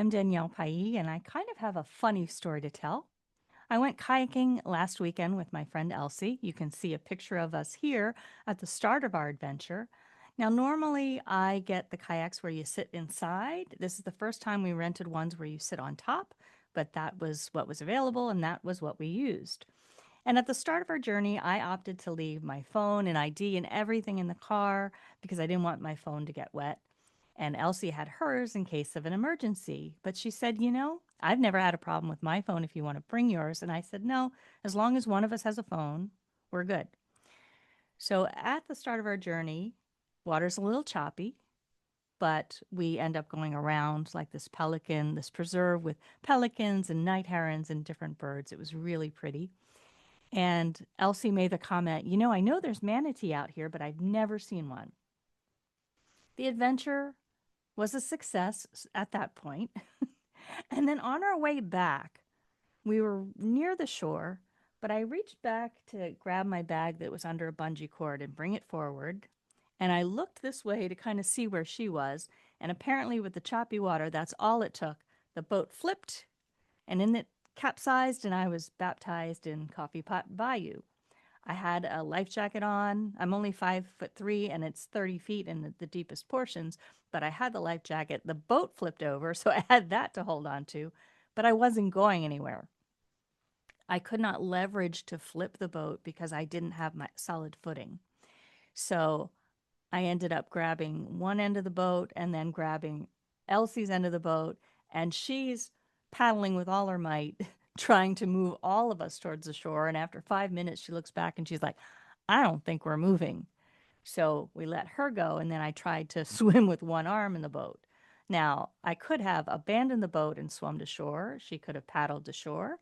I'm Danielle Pailly, and I kind of have a funny story to tell. I went kayaking last weekend with my friend Elsie. You can see a picture of us here at the start of our adventure. Now, normally I get the kayaks where you sit inside. This is the first time we rented ones where you sit on top, but that was what was available and that was what we used. And at the start of our journey, I opted to leave my phone and ID and everything in the car because I didn't want my phone to get wet. And Elsie had hers in case of an emergency. But she said, I've never had a problem with my phone if you want to bring yours. And I said, no, as long as one of us has a phone, we're good. So at the start of our journey, water's a little choppy, but we end up going around like this preserve with pelicans and night herons and different birds. It was really pretty. And Elsie made the comment, I know there's manatee out here, but I've never seen one. The adventure was a success at that point. And then on our way back, we were near the shore, but I reached back to grab my bag that was under a bungee cord and bring it forward. And I looked this way to kind of see where she was. And apparently, with the choppy water, that's all it took. The boat flipped and in it capsized, and I was baptized in Coffee Pot Bayou. I had a life jacket on. I'm only 5'3" and it's 30 feet in the deepest portions, but I had the life jacket. The boat flipped over, so I had that to hold on to, but I wasn't going anywhere. I could not leverage to flip the boat because I didn't have my solid footing. So I ended up grabbing one end of the boat and then grabbing Elsie's end of the boat, and she's paddling with all her might, trying to move all of us towards the shore. And after 5 minutes, she looks back and she's like, I don't think we're moving. So we let her go, and then I tried to swim with one arm in the boat. Now, I could have abandoned the boat and swum to shore. She could have paddled to shore,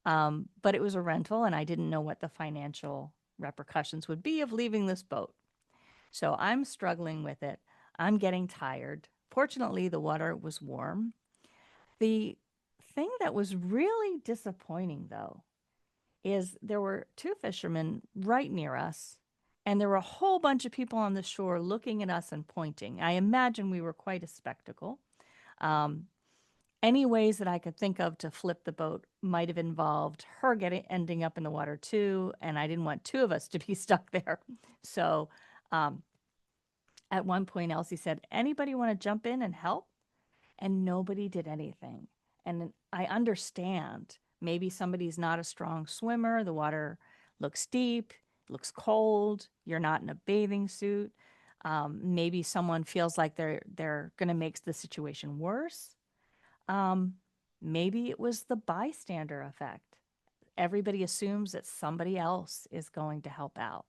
but it was a rental, and I didn't know what the financial repercussions would be of leaving this boat. So I'm struggling with it. I'm getting tired. Fortunately, the water was warm. The thing that was really disappointing, though, is there were two fishermen right near us, and there were a whole bunch of people on the shore looking at us and pointing. I imagine we were quite a spectacle. Um, any ways that I could think of to flip the boat might have involved her ending up in the water too, and I didn't want two of us to be stuck there. So um, at one point, Elsie said, anybody want to jump in and help? And nobody did anything. And I understand maybe somebody's not a strong swimmer. The water looks deep, looks cold. You're not in a bathing suit. Maybe someone feels like they're going to make the situation worse. Um, Maybe it was the bystander effect. Everybody assumes that somebody else is going to help out.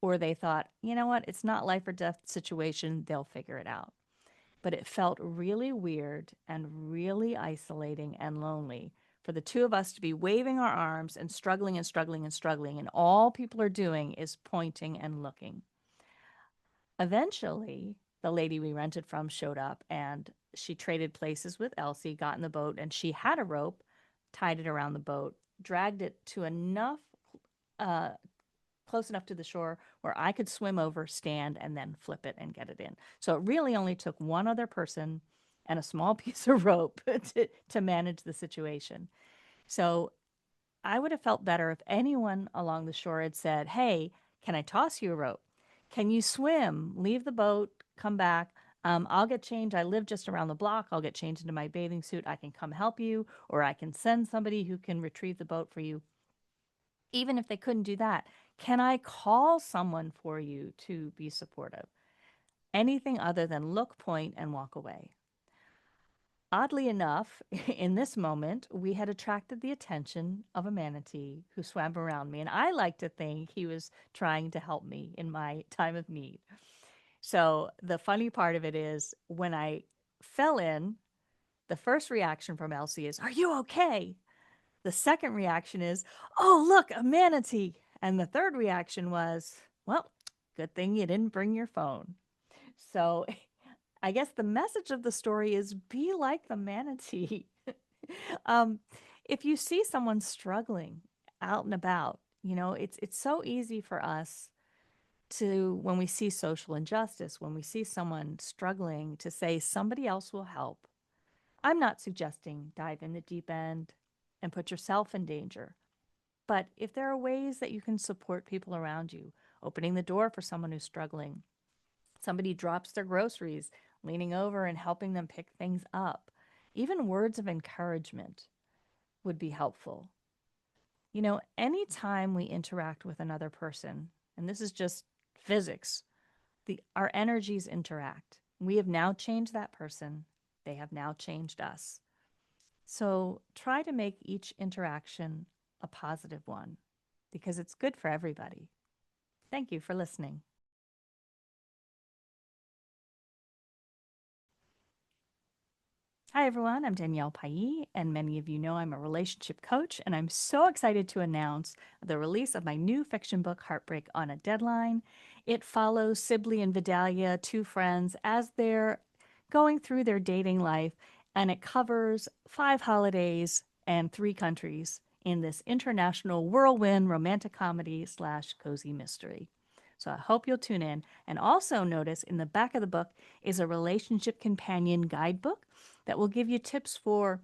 Or they thought, you know what, it's not life or death situation, they'll figure it out. But it felt really weird and really isolating and lonely for the two of us to be waving our arms and struggling and struggling and struggling, and all people are doing is pointing and looking. Eventually, the lady we rented from showed up, and she traded places with Elsie, got in the boat, and she had a rope, tied it around the boat, dragged it to enough uh, close enough to the shore where I could swim over, stand, and then flip it and get it in. So it really only took one other person and a small piece of rope to manage the situation. So I would have felt better if anyone along the shore had said, hey, can I toss you a rope? Can you swim? Leave the boat, come back. I'll get changed. I live just around the block. I'll get changed into my bathing suit. I can come help you, or I can send somebody who can retrieve the boat for you. Even if they couldn't do that, can I call someone for you to be supportive? Anything other than look, point, and walk away. Oddly enough, in this moment, we had attracted the attention of a manatee who swam around me, and I like to think he was trying to help me in my time of need. So the funny part of it is when I fell in, the first reaction from Elsie is, are you okay? The second reaction is, oh, look, a manatee. And the third reaction was, well, good thing you didn't bring your phone. So I guess the message of the story is be like the manatee. um, if you see someone struggling out and about, it's so easy for us to, when we see social injustice, when we see someone struggling, to say somebody else will help. I'm not suggesting dive in the deep end and put yourself in danger. But if there are ways that you can support people around you, opening the door for someone who's struggling, somebody drops their groceries, leaning over and helping them pick things up, even words of encouragement would be helpful. Anytime we interact with another person, and this is just physics, our energies interact. We have now changed that person. They have now changed us. So try to make each interaction a positive one because it's good for everybody. Thank you for listening. Hi, everyone. I'm Danielle Pailly, and many of you know I'm a relationship coach, and I'm so excited to announce the release of my new fiction book, Heartbreak on a Deadline. It follows Sibley and Vidalia, two friends, as they're going through their dating life, and it covers 5 holidays and 3 countries in this international whirlwind romantic comedy slash cozy mystery. So I hope you'll tune in. And also notice in the back of the book is a relationship companion guidebook that will give you tips for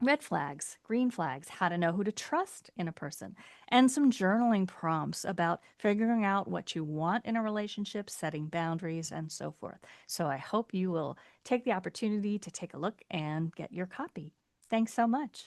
red flags, green flags, how to know who to trust in a person, and some journaling prompts about figuring out what you want in a relationship, setting boundaries, and so forth. So I hope you will take the opportunity to take a look and get your copy. Thanks so much.